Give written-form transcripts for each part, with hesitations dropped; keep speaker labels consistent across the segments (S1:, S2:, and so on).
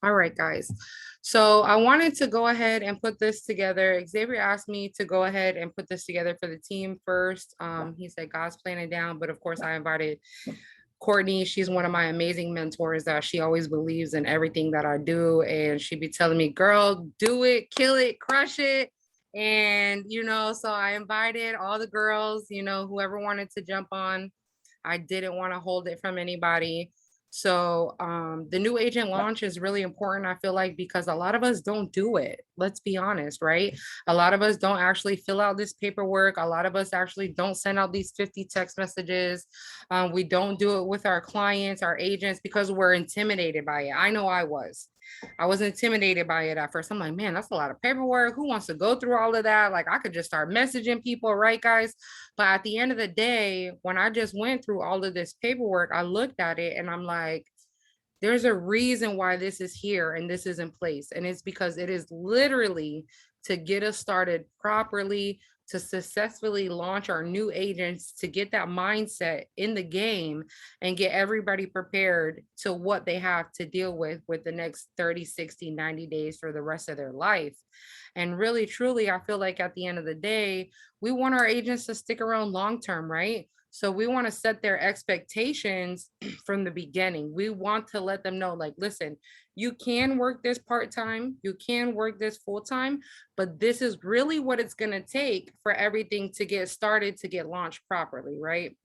S1: All right, guys. So I wanted to go ahead and put this together. Xavier asked me to go ahead and put this together for the team first. He said God's planning down, but of course I invited Courtney. She's one of my amazing mentors that she always believes in everything that I do. And she'd be telling me, girl, do it, kill it, crush it. And, so I invited all the girls, whoever wanted to jump on. I didn't want to hold it from anybody. So the new agent launch is really important, I feel like, because a lot of us don't do it. Let's be honest, right? A lot of us don't actually fill out this paperwork. A lot of us actually don't send out these 50 text messages. We don't do it with our clients, our agents, because we're intimidated by it. I know I was. I was intimidated by it at first. I'm like, man, that's a lot of paperwork. Who wants to go through all of that? Like, I could just start messaging people, right, guys? But at the end of the day, when I just went through all of this paperwork, I looked at it and I'm like, there's a reason why this is here and this is in place. And it's because it is literally to get us started properly, to successfully launch our new agents, to get that mindset in the game and get everybody prepared to what they have to deal with the next 30, 60, 90 days for the rest of their life. And really, truly, I feel like at the end of the day, we want our agents to stick around long term, right? So we want to set their expectations from the beginning. We want to let them know, like, listen, you can work this part-time, you can work this full-time, but this is really what it's going to take for everything to get started, to get launched properly, right?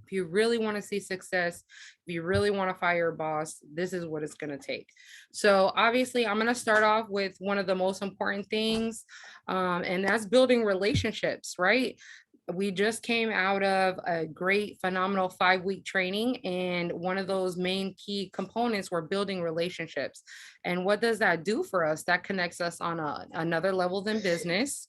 S1: If you really want to see success, if you really want to fire a boss, this is what it's going to take. So obviously, I'm going to start off with one of the most important things, and that's building relationships, right? We just came out of a great, phenomenal 5-week training. And one of those main key components were building relationships. And what does that do for us? That connects us on another level than business.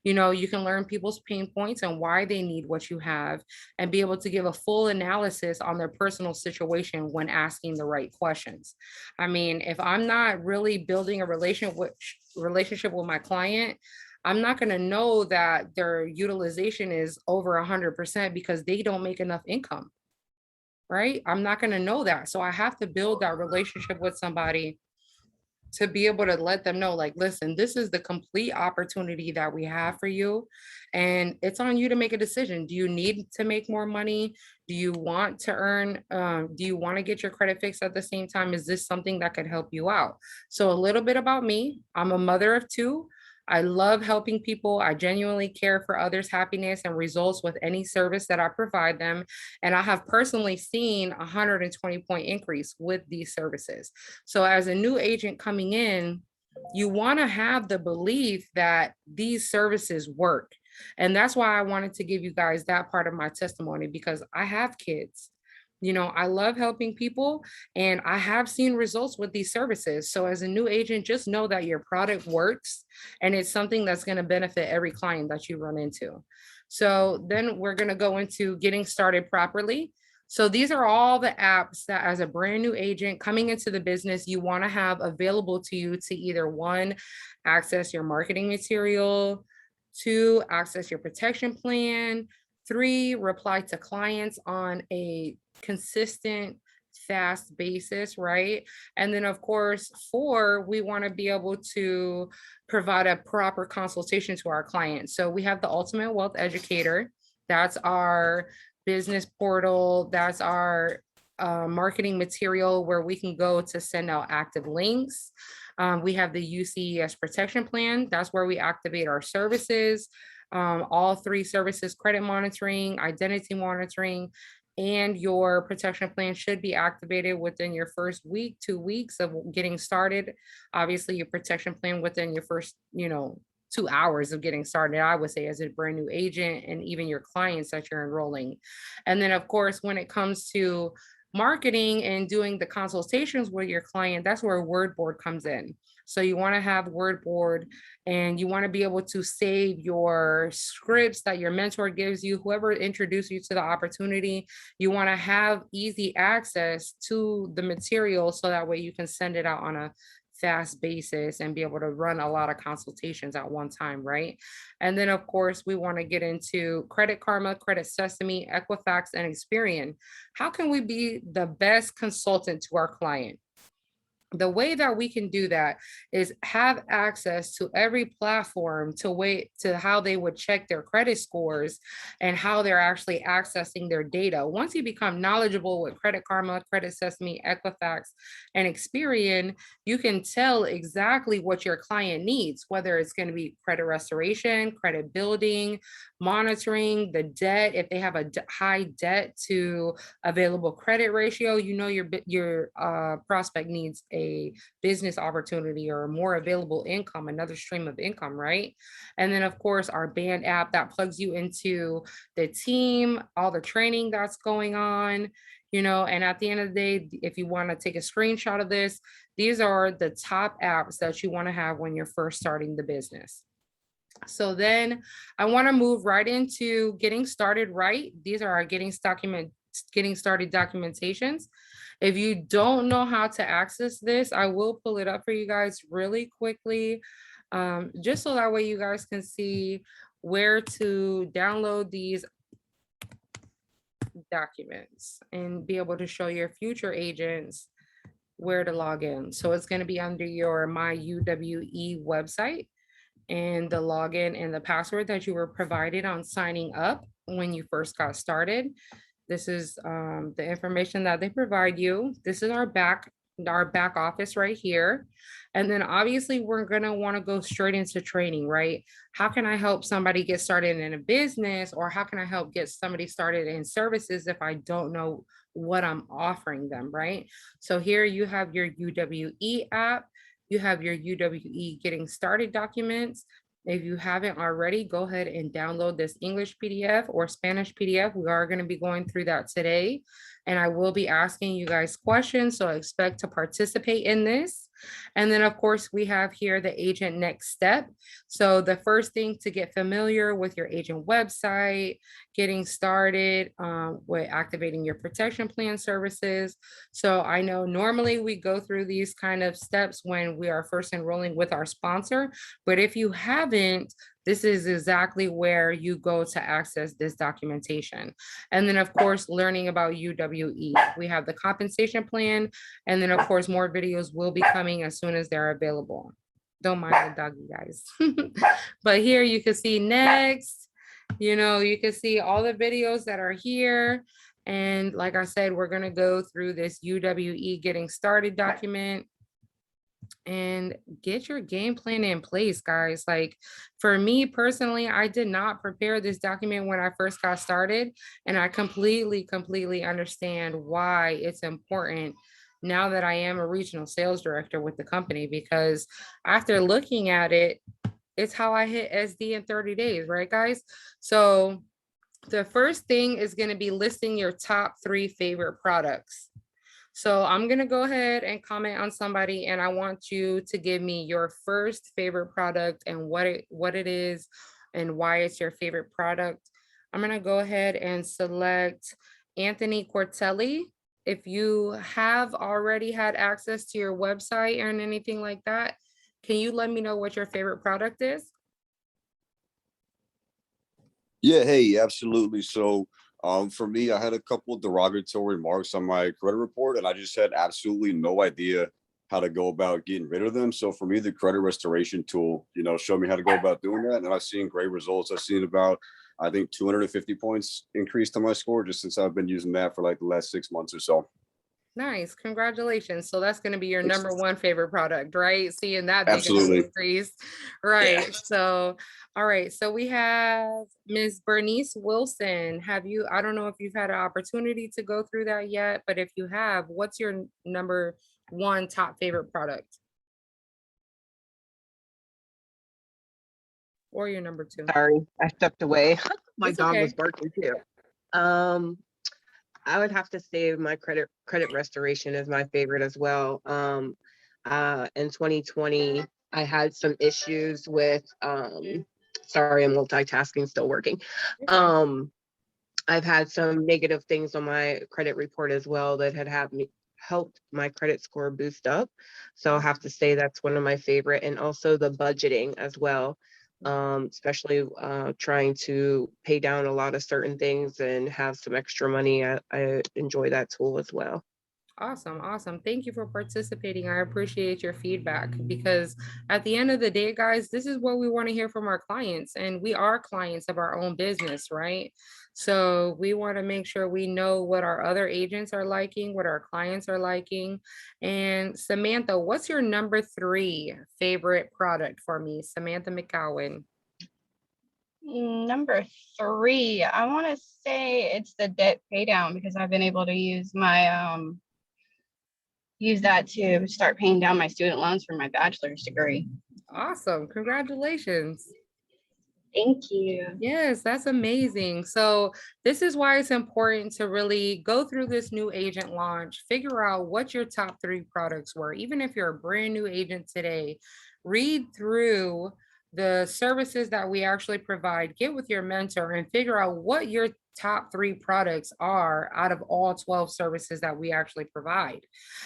S1: You can learn people's pain points and why they need what you have and be able to give a full analysis on their personal situation when asking the right questions. I mean, if I'm not really building a relationship with my client, I'm not going to know that their utilization is over 100% because they don't make enough income, right? I'm not going to know that. So I have to build that relationship with somebody to be able to let them know, like, listen, this is the complete opportunity that we have for you. And it's on you to make a decision. Do you need to make more money? Do you want to earn? Do you want to get your credit fixed at the same time? Is this something that could help you out? So, a little bit about me. I'm a mother of two. I love helping people. I genuinely care for others' happiness and results with any service that I provide them. And I have personally seen a 120-point increase with these services. So, as a new agent coming in, you want to have the belief that these services work. And that's why I wanted to give you guys that part of my testimony, because I have kids. I love helping people and I have seen results with these services. So, as a new agent, just know that your product works and it's something that's going to benefit every client that you run into. So, then we're going to go into getting started properly. So these are all the apps that, as a brand new agent coming into the business, you want to have available to you to either, one, access your marketing material, two, access your protection plan, three, reply to clients on a consistent, fast basis, right? And then, of course, four, we want to be able to provide a proper consultation to our clients. So we have the Ultimate Wealth Educator. That's our business portal. That's our marketing material where we can go to send out active links. We have the UCES protection plan. That's where we activate our services. All three services: credit monitoring, identity monitoring, and your protection plan should be activated within your first week, 2 weeks of getting started. Obviously, your protection plan within your first, 2 hours of getting started, I would say, as a brand new agent, and even your clients that you're enrolling. And then, of course, when it comes to marketing and doing the consultations with your client, that's where WordBoard comes in. So you want to have WordBoard and you want to be able to save your scripts that your mentor gives you, whoever introduced you to the opportunity. You want to have easy access to the material so that way you can send it out on a fast basis and be able to run a lot of consultations at one time, right? And then, of course, we want to get into Credit Karma, Credit Sesame, Equifax, and Experian. How can we be the best consultant to our client? The way that we can do that is have access to every platform to how they would check their credit scores and how they're actually accessing their data. Once you become knowledgeable with Credit Karma, Credit Sesame, Equifax, and Experian, you can tell exactly what your client needs, whether it's going to be credit restoration, credit building, monitoring the debt. If they have a high debt to available credit ratio, you know your prospect needs a business opportunity or more available income, another stream of income, right? And then of course our band app that plugs you into the team, all the training that's going on, you know. And at the end of the day, if you want to take a screenshot of this, these are the top apps that you want to have when you're first starting the business. So then I want to move right into getting started, right? These are our getting started documentations. If you don't know how to access this, I will pull it up for you guys really quickly, just so that way you guys can see where to download these documents and be able to show your future agents where to log in. So it's going to be under your My UWE website, and the login and the password that you were provided on signing up when you first got started. This is the information that they provide you. This is our back office right here. And then obviously we're gonna wanna go straight into training, right? How can I help somebody get started in a business, or how can I help get somebody started in services if I don't know what I'm offering them, right? So here you have your UWE app. You have your UWE getting started documents. If you haven't already, go ahead and download this English PDF or Spanish PDF. We are going to be going through that today, and I will be asking you guys questions, so expect to participate in this. And then of course we have here the agent next step. So the first thing, to get familiar with your agent website, getting started with activating your protection plan services. So I know normally we go through these kind of steps when we are first enrolling with our sponsor, but if you haven't, this is exactly where you go to access this documentation. And then of course, learning about UWE. We have the compensation plan, and then of course, more videos will be coming as soon as they're available. Don't mind the doggy, guys. But here you can see next, you know, you can see all the videos that are here. And like I said, we're gonna go through this UWE getting started document and get your game plan in place, guys. Like for me personally, I did not prepare this document when I first got started, and I completely understand why it's important now that I am a regional sales director with the company, because after looking at it, it's how I hit SD in 30 days, right, guys? So the first thing is going to be listing your top 3 favorite products. So I'm going to go ahead and comment on somebody, and I want you to give me your first favorite product and what it is and why it's your favorite product. I'm going to go ahead and select Anthony Cortelli. If you have already had access to your website or anything like that, can you let me know what your favorite product is?
S2: Yeah, hey, absolutely. So for me, I had a couple of derogatory remarks on my credit report, and I just had absolutely no idea how to go about getting rid of them. So for me, the credit restoration tool, showed me how to go about doing that. And I've seen great results. I've seen about, I think, 250 points increased on my score just since I've been using that for like the last 6 months or so.
S1: Nice, congratulations. So that's going to be your
S2: Thanks.
S1: number 1 favorite product, right? Seeing that big of an
S2: Absolutely.
S1: increase.
S2: Yeah.
S1: Right. So, all right. So we have Ms. Bernice Wilson. I don't know if you've had an opportunity to go through that yet, but if you have, what's your number 1 top favorite product? Or your number 2?
S3: Sorry, I stepped away. My
S1: It's
S3: dog
S1: okay.
S3: was barking too. I would have to say my credit restoration is my favorite as well. In 2020, I had some issues with sorry, I'm multitasking, still working.
S1: Okay.
S3: I've had some negative things on my credit report as well that had me helped my credit score boost up. So I'll have to say that's one of my favorite, and also the budgeting as well. Especially trying to pay down a lot of certain things and have some extra money. I enjoy that tool as well.
S1: Awesome, awesome. Thank you for participating. I appreciate your feedback because at the end of the day, guys, this is what we want to hear from our clients, and we are clients of our own business, right? So we want to make sure we know what our other agents are liking, what our clients are liking. And Samantha, what's your number 3 favorite product for me? Samantha McCowan.
S4: Number 3, I want to say it's the debt pay down because I've been able to use that to start paying down my student loans for my bachelor's degree.
S1: Awesome. Congratulations.
S4: Thank you.
S1: Yes, that's amazing. So this is why it's important to really go through this new agent launch, figure out what your top 3 products were. Even if you're a brand new agent today, read through the services that we actually provide, get with your mentor and figure out what your top 3 products are out of all 12 services that we actually provide.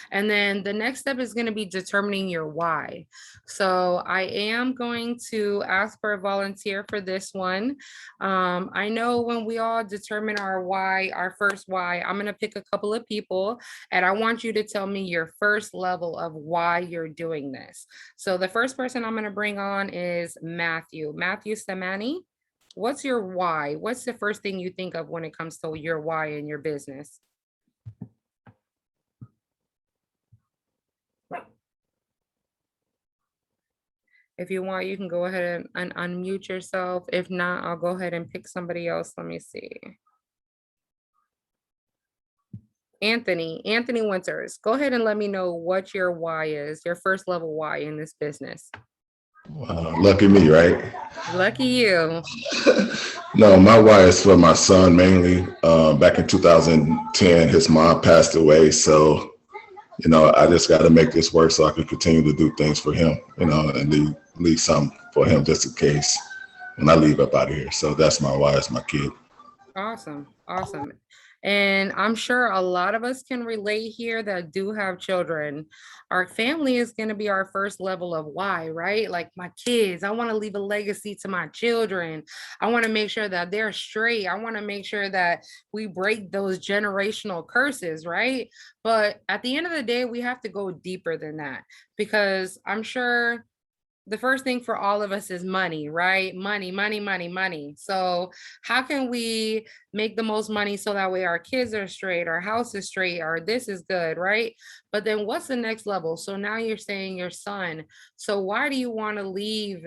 S1: And then the next step is going to be determining your why. So I am going to ask for a volunteer for this one. I know when we all determine our why, our first why, I'm going to pick a couple of people and I want you to tell me your first level of why you're doing this. So the first person I'm going to bring on is Matthew. Matthew Samani, what's your why? What's the first thing you think of when it comes to your why in your business? If you want, you can go ahead and unmute yourself. If not, I'll go ahead and pick somebody else. Let me see. Anthony Winters, go ahead and let me know what your why is, your first level why in this business.
S5: Lucky me, right?
S1: Lucky you.
S5: No, my why is for my son mainly. Back in 2010, his mom passed away. So, I just got to make this work so I can continue to do things for him, and leave something for him just in case when I leave up out of here. So that's my why, is my kid.
S1: Awesome. Awesome. And I'm sure a lot of us can relate here that do have children. Our family is going to be our first level of why, right? Like my kids, I want to leave a legacy to my children. I want to make sure that they're straight. I want to make sure that we break those generational curses, right? But at the end of the day, we have to go deeper than that because I'm sure the first thing for all of us is money, right? Money, money, money, money. So how can we make the most money so that way our kids are straight, our house is straight, or this is good, right? But then what's the next level? So now you're saying your son. So why do you want to leave?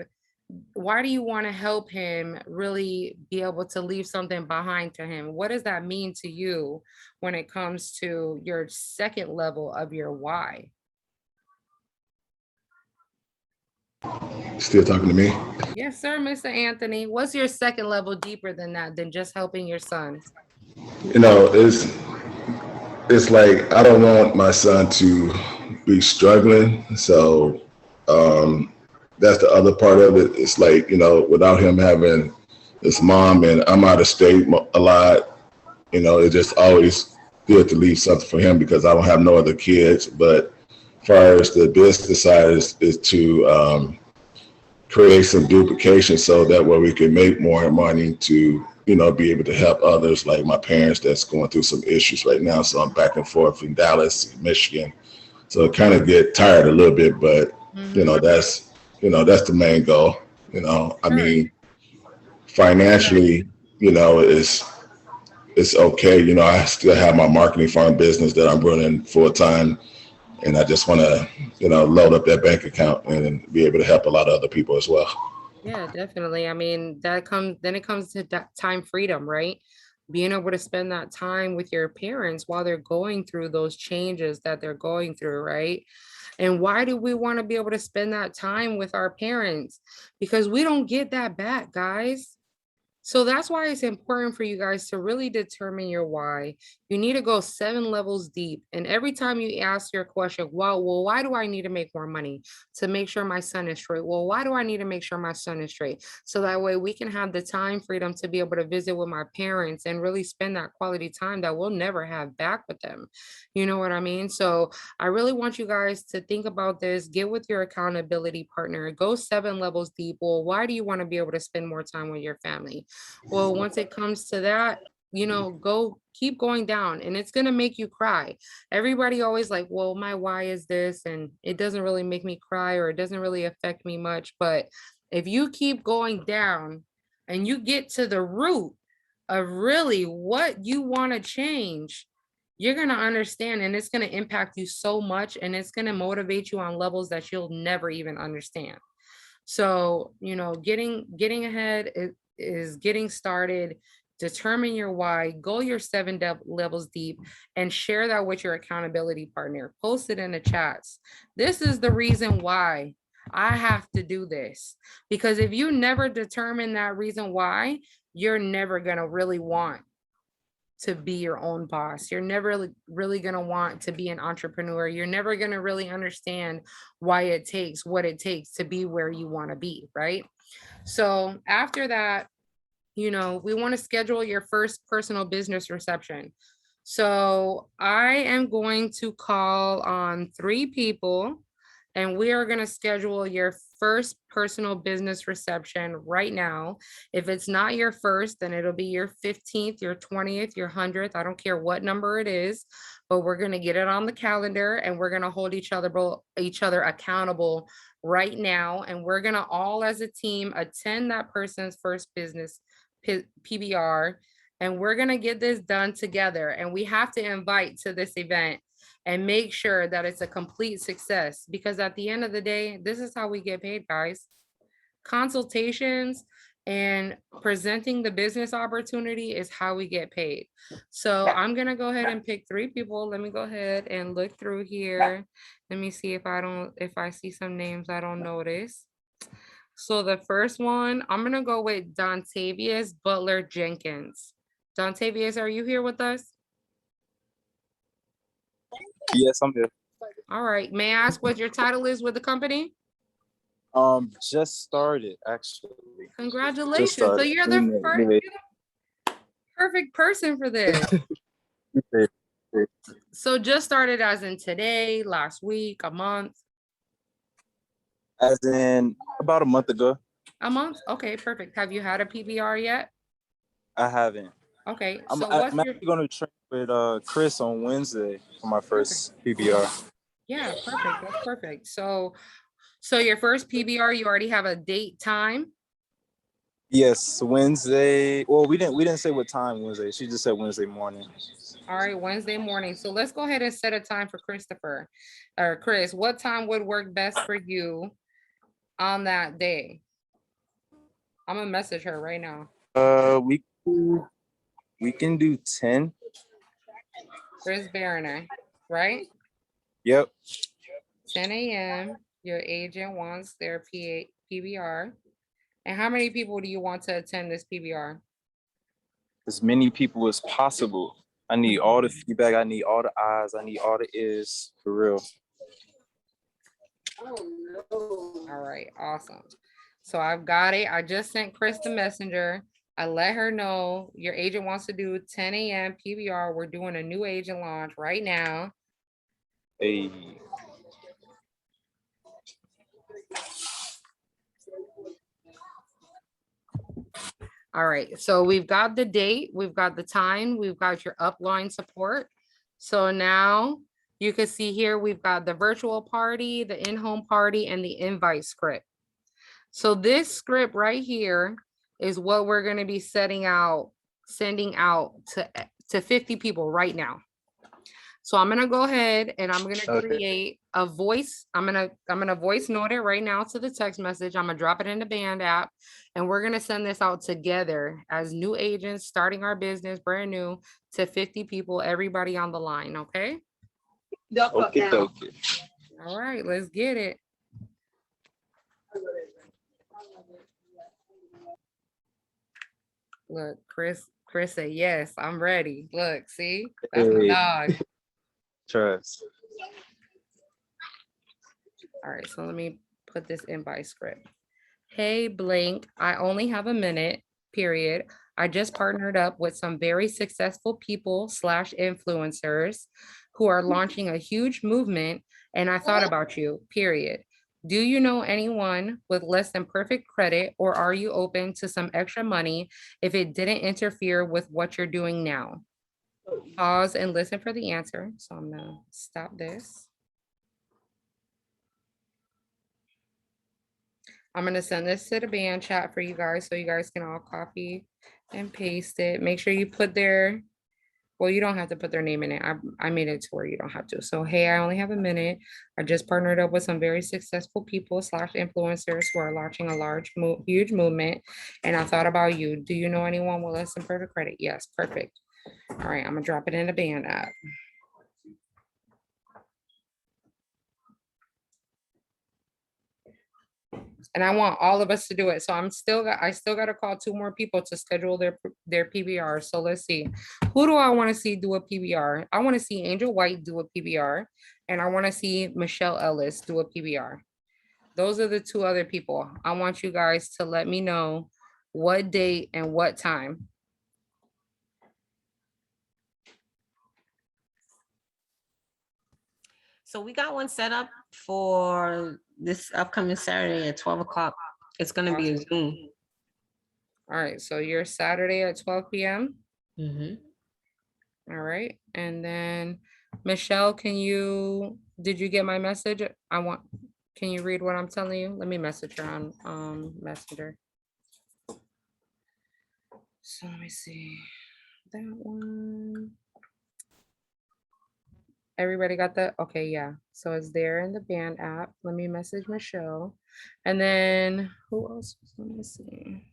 S1: Why do you want to help him really be able to leave something behind to him? What does that mean to you when it comes to your second level of your why?
S5: Still talking to me?
S1: Yes, sir, Mr. Anthony. What's your second level deeper than that, than just helping your son?
S5: It's like I don't want my son to be struggling. So that's the other part of it. It's like, without him having his mom and I'm out of state a lot, it's just always good to leave something for him because I don't have no other kids. But as far as the business side is to create some duplication so that way we can make more money to, be able to help others like my parents that's going through some issues right now. So I'm back and forth in Dallas, Michigan. So I kind of get tired a little bit, but that's the main goal. I mean, financially, it's okay. I still have my marketing firm business that I'm running full time. And I just want to, load up that bank account and be able to help a lot of other people as well.
S1: Yeah, definitely. I mean, it comes to that time freedom, right? Being able to spend that time with your parents while they're going through those changes that they're going through, right? And why do we want to be able to spend that time with our parents? Because we don't get that back, guys. So that's why it's important for you guys to really determine your why. You need to go 7 levels deep. And every time you ask your question, well, why do I need to make more money? To make sure my son is straight. Well, why do I need to make sure my son is straight? So that way we can have the time freedom to be able to visit with my parents and really spend that quality time that we'll never have back with them. You know what I mean? So I really want you guys to think about this, get with your accountability partner, go 7 levels deep. Well, why do you want to be able to spend more time with your family? Well, once it comes to that, go keep going down, and it's going to make you cry. Everybody always like, well, my why is this, and it doesn't really make me cry, or it doesn't really affect me much. But if you keep going down and you get to the root of really what you want to change, you're going to understand, and it's going to impact you so much, and it's going to motivate you on levels that you'll never even understand. So, getting ahead is getting started. Determine your why, go your 7 levels deep, and share that with your accountability partner. Post it in the chats. This is the reason why I have to do this. Because if you never determine that reason why, you're never going to really want to be your own boss. You're never really going to want to be an entrepreneur. You're never going to really understand what it takes to be where you want to be, right? So after that, we want to schedule your first personal business reception. So I am going to call on 3 people, and we are going to schedule your first personal business reception right now. If it's not your first, then it'll be your 15th, your 20th, your 100th. I don't care what number it is, but we're going to get it on the calendar, and we're going to hold each other accountable right now. And we're going to all as a team attend that person's first business PBR, and we're going to get this done together. And we have to invite to this event and make sure that it's a complete success, because at the end of the day, this is how we get paid, guys. Consultations and presenting the business opportunity is how we get paid. So I'm going to go ahead and pick 3 people. Let me go ahead and look through here. Let me see if I see some names I don't notice. So the first one, I'm going to go with Dontavius Butler Jenkins. Dontavius, are you here with us?
S6: Yes, I'm here.
S1: All right. May I ask what your title is with the company?
S6: Just started, actually.
S1: Congratulations. So
S6: started.
S1: you're the perfect person for this. So just started as in today, last week, a month?
S6: As in about a month ago.
S1: A month? Okay, perfect. Have you had a PBR yet?
S6: I haven't.
S1: Okay.
S6: I'm
S1: So
S6: actually going to train with Chris on Wednesday for my first PBR.
S1: Yeah, perfect. That's perfect. So your first PBR, you already have a date, time?
S6: Yes, Wednesday. Well, we didn't say what time Wednesday. She just said Wednesday morning.
S1: All right, Wednesday morning. So let's go ahead and set a time for Christopher. Or Chris, what time would work best for you on that day? I'm gonna message her right now.
S6: We can do 10.
S1: Chris Barronet, right?
S6: Yep.
S1: 10 a.m. Your agent wants their PBR. And how many people do you want to attend this PBR?
S6: As many people as possible. I need all the feedback. I need all the eyes. I need all the ears, for real.
S1: All right, awesome. So I've got it. I just sent Chris the messenger. I let her know your agent wants to do 10 a.m. PBR. We're doing a new agent launch right now.
S6: Hey.
S1: All right, so we've got the date, we've got the time, we've got your upline support. So now you can see here, we've got the virtual party, the in-home party, and the invite script. So this script right here is what we're going to be sending out to 50 people right now. So I'm going to go ahead and I'm going to create a voice. I'm going to voice note it right now to the text message. I'm going to drop it in the Band app, and we're going to send this out together as new agents starting our business brand new to 50 people, everybody on the line. Okay.
S6: Okay.
S1: All right, let's get it. Look, Chris said, yes, I'm ready. Look, see, that's my dog.
S6: Trust.
S1: All right, so let me put this invite script. Hey, blank, I only have a minute, period. I just partnered up with some very successful people / influencers who are launching a huge movement, and I thought about you, period. Do you know anyone with less than perfect credit, or are you open to some extra money if it didn't interfere with what you're doing now? Pause and listen for the answer. So I'm gonna stop this. I'm gonna send this to the band chat for you guys so you guys can all copy and paste it. Make sure you put their, well, you don't have to put their name in it. I made it to where you don't have to. So, hey, I only have a minute. I just partnered up with some very successful people / influencers who are launching a huge movement. And I thought about you. Do you know anyone with less than perfect credit? Yes, perfect. All right, I'm gonna drop it in the band app. And I want all of us to do it. So I still got to call 2 more people to schedule their PBR. So let's see. Who do I want to see do a PBR? I want to see Angel White do a PBR, and I want to see Michelle Ellis do a PBR. Those are the 2 other people. I want you guys to let me know what date and what time.
S7: So we got one set up for this upcoming Saturday at 12 o'clock. It's gonna be a Zoom.
S1: All right, so you're Saturday at 12 p.m.
S7: Mhm.
S1: All right, and then Michelle, did you get my message? Can you read what I'm telling you? Let me message her on Messenger. So let me see, that one. Everybody got that? Okay, yeah. So it's there in the band app. Let me message Michelle. And then who else? Let me see.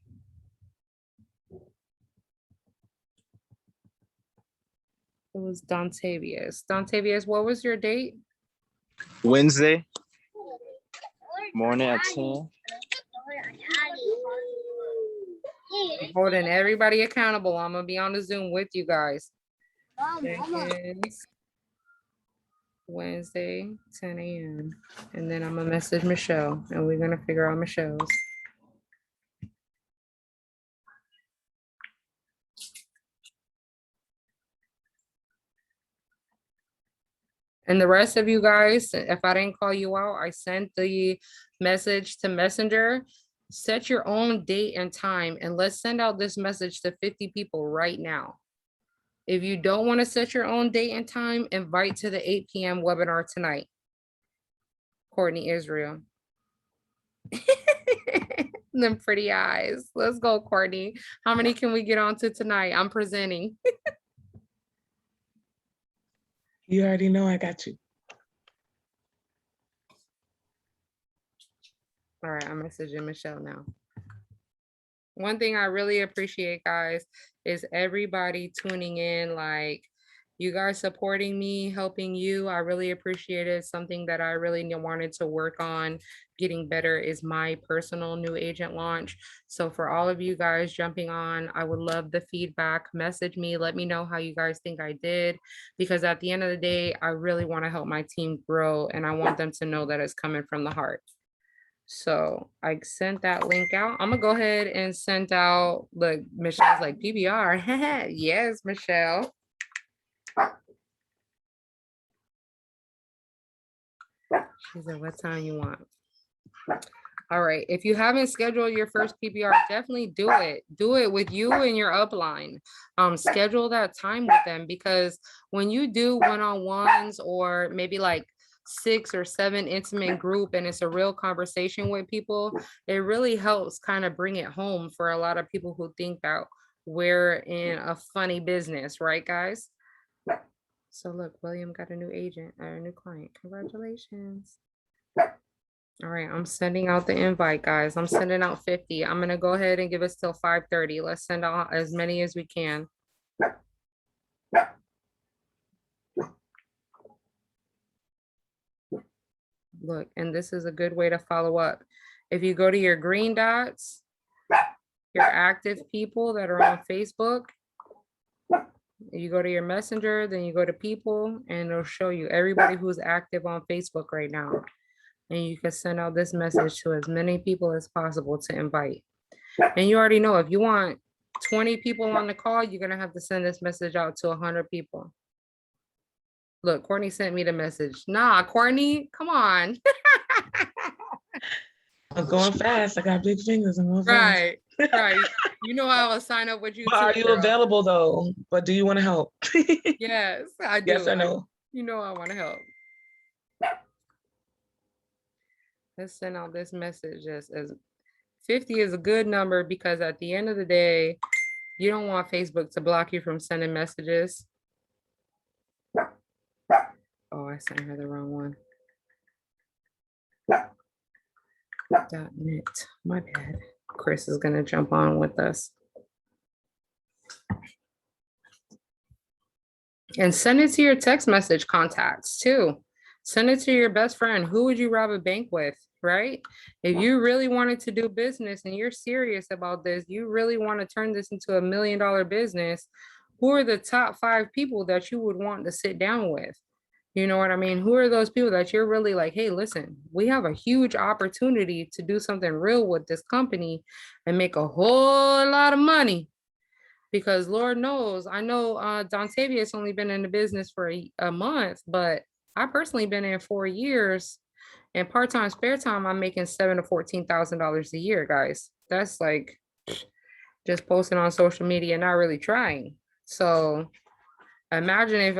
S1: It was Dontavius. Dontavius, what was your date?
S6: Wednesday morning at 10.
S1: Holding everybody accountable. I'm gonna be on the Zoom with you guys. Wednesday, 10 a.m. And then I'm gonna message Michelle and we're gonna figure out Michelle's. And the rest of you guys, if I didn't call you out, I sent the message to Messenger. Set your own date and time, and let's send out this message to 50 people right now. If you don't want to set your own date and time, invite to the 8 p.m. webinar tonight. Courtney Israel. Them pretty eyes. Let's go, Courtney. How many can we get on to tonight? I'm presenting.
S8: You already know I got you.
S1: All right, I'm messaging Michelle now. One thing I really appreciate, guys, is everybody tuning in, like you guys supporting me, helping you. I really appreciate it. Something that I really wanted to work on getting better is my personal new agent launch. So for all of you guys jumping on, I would love the feedback. Message me, let me know how you guys think I did, because at the end of the day, I really want to help my team grow and I want them to know that it's coming from the heart. So I sent that link out. I'm gonna go ahead and send out, look, Michelle's like PBR. Yes, Michelle. She said, what time you want? All right, if you haven't scheduled your first PBR, definitely do it. Do it with you and your upline. Schedule that time with them, because when you do one-on-ones or maybe like 6 or 7 intimate group and it's a real conversation with people, it really helps kind of bring it home for a lot of people who think that we're in a funny business, right, guys? So look, William got a new agent or a new client. Congratulations. All right, I'm sending out the invite, guys. I'm sending out 50. I'm gonna go ahead and give us till 5:30. Let's send out as many as we can. Look, and this is a good way to follow up. If you go to your green dots, your active people that are on Facebook, you go to your messenger, then you go to people, and it'll show you everybody who's active on Facebook right now. And you can send out this message to as many people as possible to invite. And you already know, if you want 20 people on the call, you're gonna have to send this message out to 100 people. Look, Courtney sent me the message. Nah, Courtney, come on.
S8: I'm going fast. I got big fingers. I'm going fast.
S1: Right, right. You know I will sign up with you
S8: But are
S1: too,
S8: you
S1: girl.
S8: available though? But do you want to help?
S1: Yes, I
S8: Yes
S1: do.
S8: or no?
S1: You know I want to help. Let's send out this message as 50 is a good number because at the end of the day, you don't want Facebook to block you from sending messages. Oh, I sent her the wrong one. .net. My bad. Chris is gonna jump on with us. And send it to your text message contacts too. Send it to your best friend. Who would you rob a bank with, right? If you really wanted to do business and you're serious about this, you really want to turn this into $1 million business, who are the top 5 people that you would want to sit down with? You know what I mean? Who are those people that you're really like, hey, listen, we have a huge opportunity to do something real with this company and make a whole lot of money. Because Lord knows, I know Dontavia's only been in the business for a month, but I personally been in 4 years, and part-time spare time, I'm making $7,000 to $14,000 a year, guys. That's like just posting on social media, not really trying. So imagine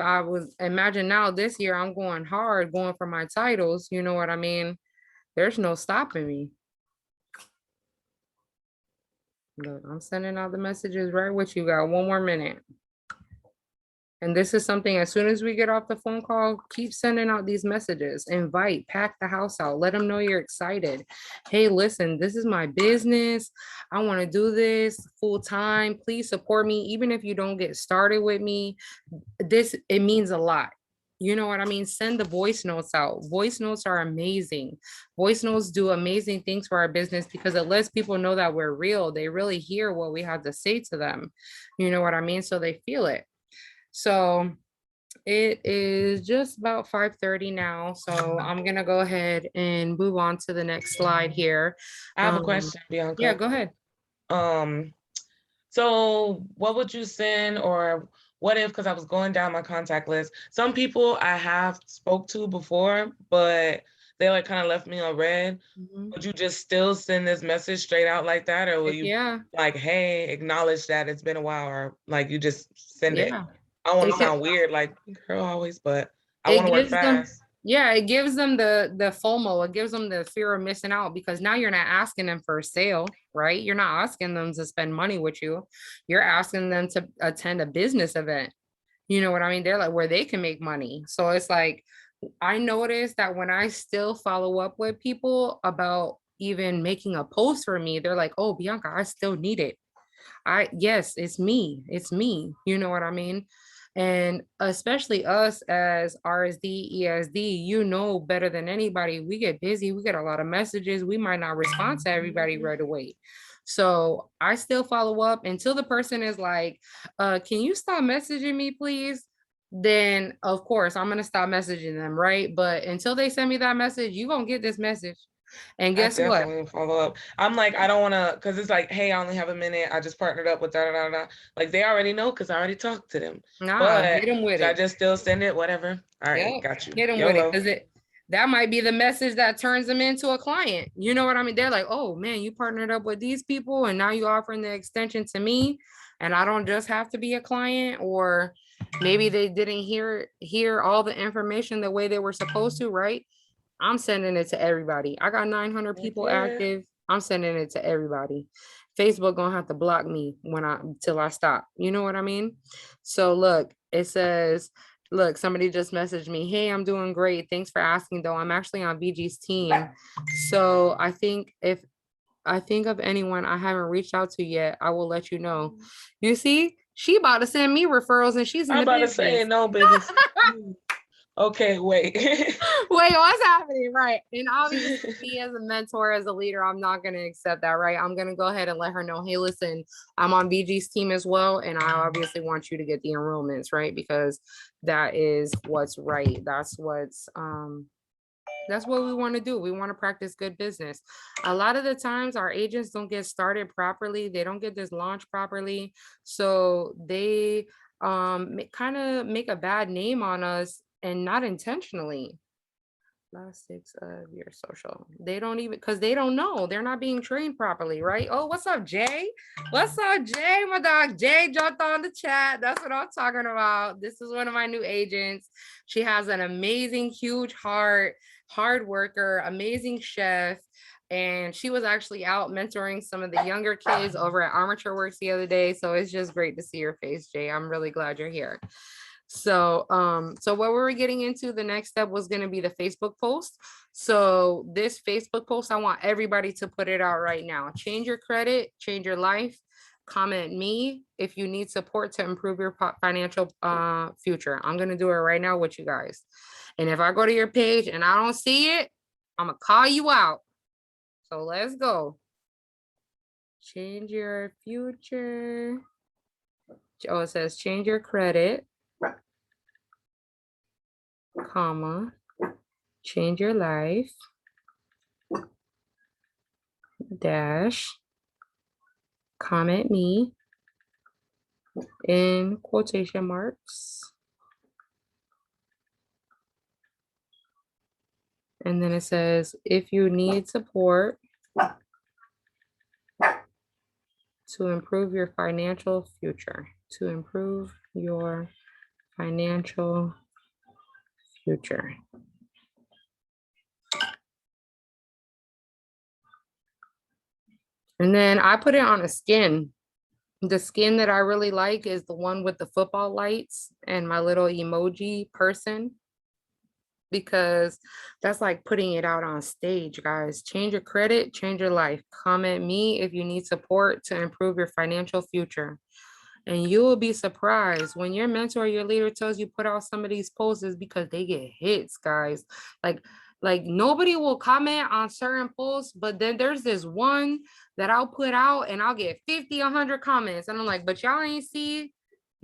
S1: now this year I'm going hard, going for my titles. You know what I mean? There's no stopping me. Look, I'm sending out the messages right with you. Got 1 more minute. And this is something, as soon as we get off the phone call, keep sending out these messages. Invite, pack the house out. Let them know you're excited. Hey, listen, this is my business. I want to do this full time. Please support me. Even if you don't get started with me, it means a lot. You know what I mean? Send the voice notes out. Voice notes are amazing. Voice notes do amazing things for our business because it lets people know that we're real. They really hear what we have to say to them. You know what I mean? So they feel it. So it is just about 5:30 now. So I'm gonna go ahead and move on to the next slide here.
S8: I have a question, Bianca.
S1: Yeah, go ahead.
S8: So what would you send, or what if, because I was going down my contact list, some people I have spoke to before, but they like kind of left me on red. Would you just still send this message straight out like that, or will you like, hey, acknowledge that it's been a while, or like you just send it? I don't want to sound weird like girl always, but I want to work fast.
S1: It gives them the FOMO. It gives them the fear of missing out because now you're not asking them for a sale, right? You're not asking them to spend money with you. You're asking them to attend a business event. You know what I mean? They're like where they can make money. So it's like, I noticed that when I still follow up with people about even making a post for me, they're like, oh, Bianca, I still need it. Yes, it's me. It's me. You know what I mean? And especially us as RSD, ESD, you know better than anybody. We get busy. We get a lot of messages. We might not respond to everybody right away. So I still follow up until the person is like, can you stop messaging me, please? Then of course I'm gonna stop messaging them, right? But until they send me that message, you gonna get this message. And guess
S8: I
S1: what?
S8: definitely follow up. I'm like, I don't want to, because it's like, hey, I only have a minute. I just partnered up with da da da da. Like they already know because I already talked to them.
S1: Nah,
S8: but
S1: hit them with
S8: should I
S1: it.
S8: just still send it? Whatever. All right,
S1: Yep.
S8: got you.
S1: Hit them with it because that might be the message that turns them into a client. You know what I mean? They're like, oh man, you partnered up with these people and now you offering the extension to me, and I don't just have to be a client. Or maybe they didn't hear all the information the way they were supposed to, right? I'm sending it to everybody. I got 900 people active. I'm sending it to everybody. Facebook gonna have to block me till I stop. You know what I mean? So look, it says, look, somebody just messaged me. Hey, I'm doing great. Thanks for asking though. I'm actually on VG's team. So I think if I think of anyone I haven't reached out to yet, I will let you know. You see, she about to send me referrals and she's in the business.
S8: I'm about to say no business. Okay, wait.
S1: Wait, what's happening? Right. And obviously, me as a mentor, as a leader, I'm not going to accept that, right? I'm going to go ahead and let her know, hey, listen, I'm on BG's team as well. And I obviously want you to get the enrollments, right? Because that is what's right. That's what we want to do. We want to practice good business. A lot of the times our agents don't get started properly. They don't get this launch properly. So they kind of make a bad name on us, and not intentionally. Last 6 of your social. They don't even, because they don't know. They're not being trained properly, right? Oh, what's up, Jay? What's up, Jay? My dog Jay jumped on the chat. That's what I'm talking about. This is one of my new agents. She has an amazing, huge heart, hard worker, amazing chef. And she was actually out mentoring some of the younger kids over at Armature Works the other day. So it's just great to see your face, Jay. I'm really glad you're here. So what we were getting into, the next step was going to be the Facebook post. So this Facebook post, I want everybody to put it out right now. Change your credit, change your life. Comment me if you need support to improve your financial future. I'm going to do it right now with you guys. And if I go to your page and I don't see it, I'm going to call you out. So let's go. Change your future. Oh, it says change your credit, comma, change your life, dash, comment me in quotation marks. And then it says, if you need support to improve your financial future, to improve your financial future. And then I put it on a skin. The skin that I really like is the one with the football lights and my little emoji person, because that's like putting it out on stage, guys. Change your credit, change your life. Comment me if you need support to improve your financial future. And you will be surprised when your mentor, your leader tells you put out some of these posts is because they get hits, guys. Like nobody will comment on certain posts, but then there's this one that I'll put out and I'll get 50, 100 comments. And I'm like, but y'all ain't see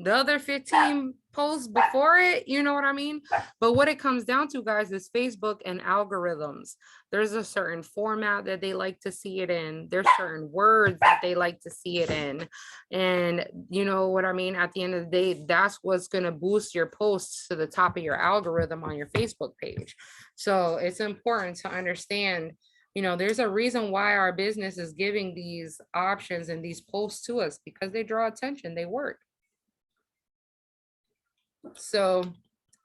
S1: the other 15 posts before it, you know what I mean? But what it comes down to, guys, is Facebook and algorithms. There's a certain format that they like to see it in. There's certain words that they like to see it in. And you know what I mean? At the end of the day, that's what's going to boost your posts to the top of your algorithm on your Facebook page. So it's important to understand, you know, there's a reason why our business is giving these options and these posts to us, because they draw attention, they work. So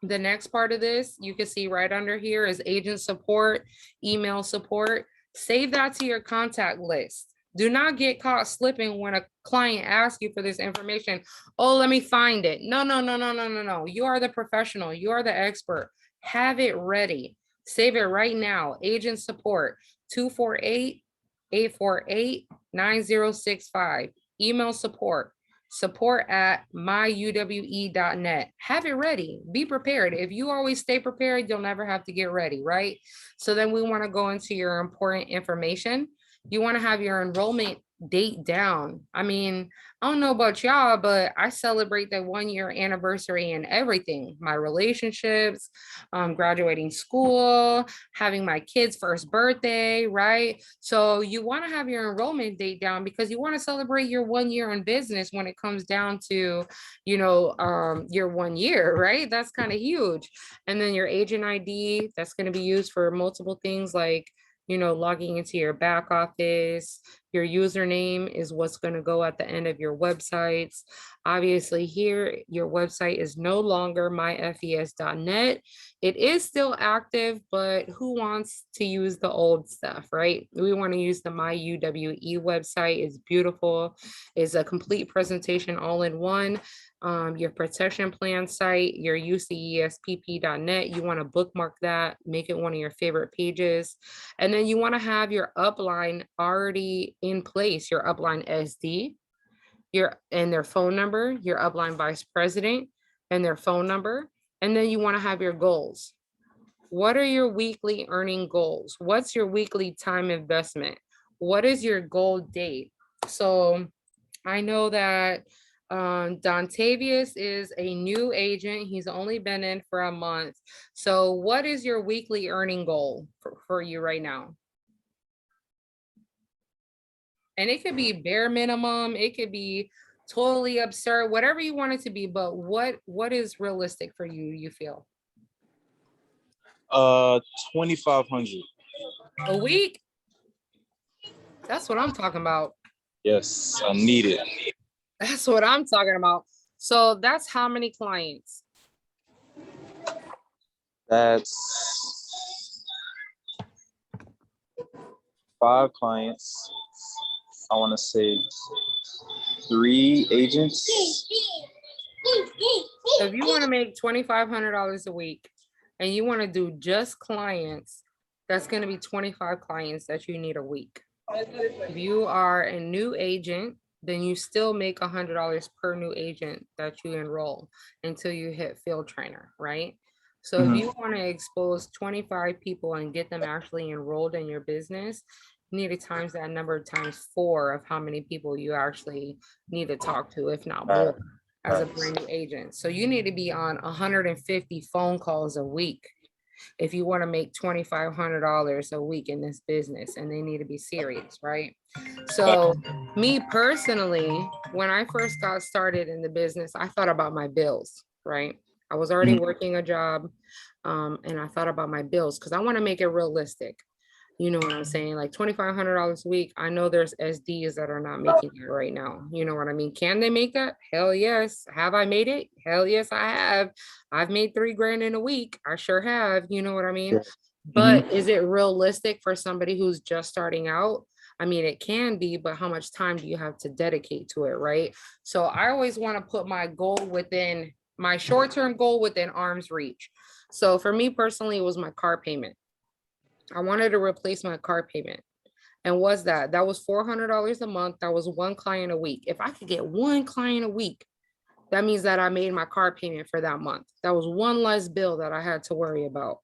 S1: the next part of this, you can see right under here is agent support, email support. Save that to your contact list. Do not get caught slipping when a client asks you for this information. Oh, let me find it. No. You are the professional. You are the expert. Have it ready. Save it right now. Agent support, 248-848-9065. Email support@myuwe.net. Have it ready. Be prepared. If you always stay prepared, you'll never have to get ready, right? So then we want to go into your important information. You want to have your enrollment date down. I mean, I don't know about y'all, but I celebrate the 1-year anniversary and everything. My relationships, graduating school, having my kid's first birthday, right? So you want to have your enrollment date down because you want to celebrate your 1 year in business when it comes down to, you know, your 1 year, right? That's kind of huge. And then your agent ID, that's going to be used for multiple things like, you know, logging into your back office. Your username is what's going to go at the end of your websites. Obviously here, your website is no longer myfes.net. It is still active, but who wants to use the old stuff, right? We want to use the MyUWE website. It's beautiful. It's a complete presentation all in one. Your protection plan site, your ucespp.net, you want to bookmark that, make it one of your favorite pages. And then you want to have your upline already in place, your upline SD, and their phone number, your upline vice president and their phone number. And then you want to have your goals. What are your weekly earning goals? What's your weekly time investment? What is your goal date? So I know that Dontavius is a new agent. He's only been in for a month. So what is your weekly earning goal for you right now? And it could be bare minimum. It could be totally absurd, whatever you want it to be. But what is realistic for you, you feel?
S6: $2,500.
S1: A week? That's what I'm talking about.
S6: Yes, I need it.
S1: That's what I'm talking about. So that's how many clients?
S6: That's 5 clients. I want to say 3 agents.
S1: So if you want to make $2,500 a week and you want to do just clients, that's going to be 25 clients that you need a week. If you are a new agent, then you still make $100 per new agent that you enroll until you hit field trainer, right? So if you want to expose 25 people and get them actually enrolled in your business, you need to times that number times 4 of how many people you actually need to talk to, if not more, as a brand new agent. So you need to be on 150 phone calls a week if you want to make $2,500 a week in this business, and they need to be serious, right? So me personally, when I first got started in the business, I thought about my bills, right? I was already working a job, and I thought about my bills because I want to make it realistic. You know what I'm saying? Like $2,500 a week. I know there's SDs that are not making it right now. You know what I mean? Can they make that? Hell yes. Have I made it? Hell yes, I have. I've made 3 grand in a week. I sure have. You know what I mean? But is it realistic for somebody who's just starting out? I mean, it can be, but how much time do you have to dedicate to it, right? So I always want to put my goal within my short-term goal within arm's reach. So for me personally, it was my car payment. I wanted to replace my car payment. And that was $400 a month. That was 1 client a week. If I could get 1 client a week, that means that I made my car payment for that month. That was 1 less bill that I had to worry about.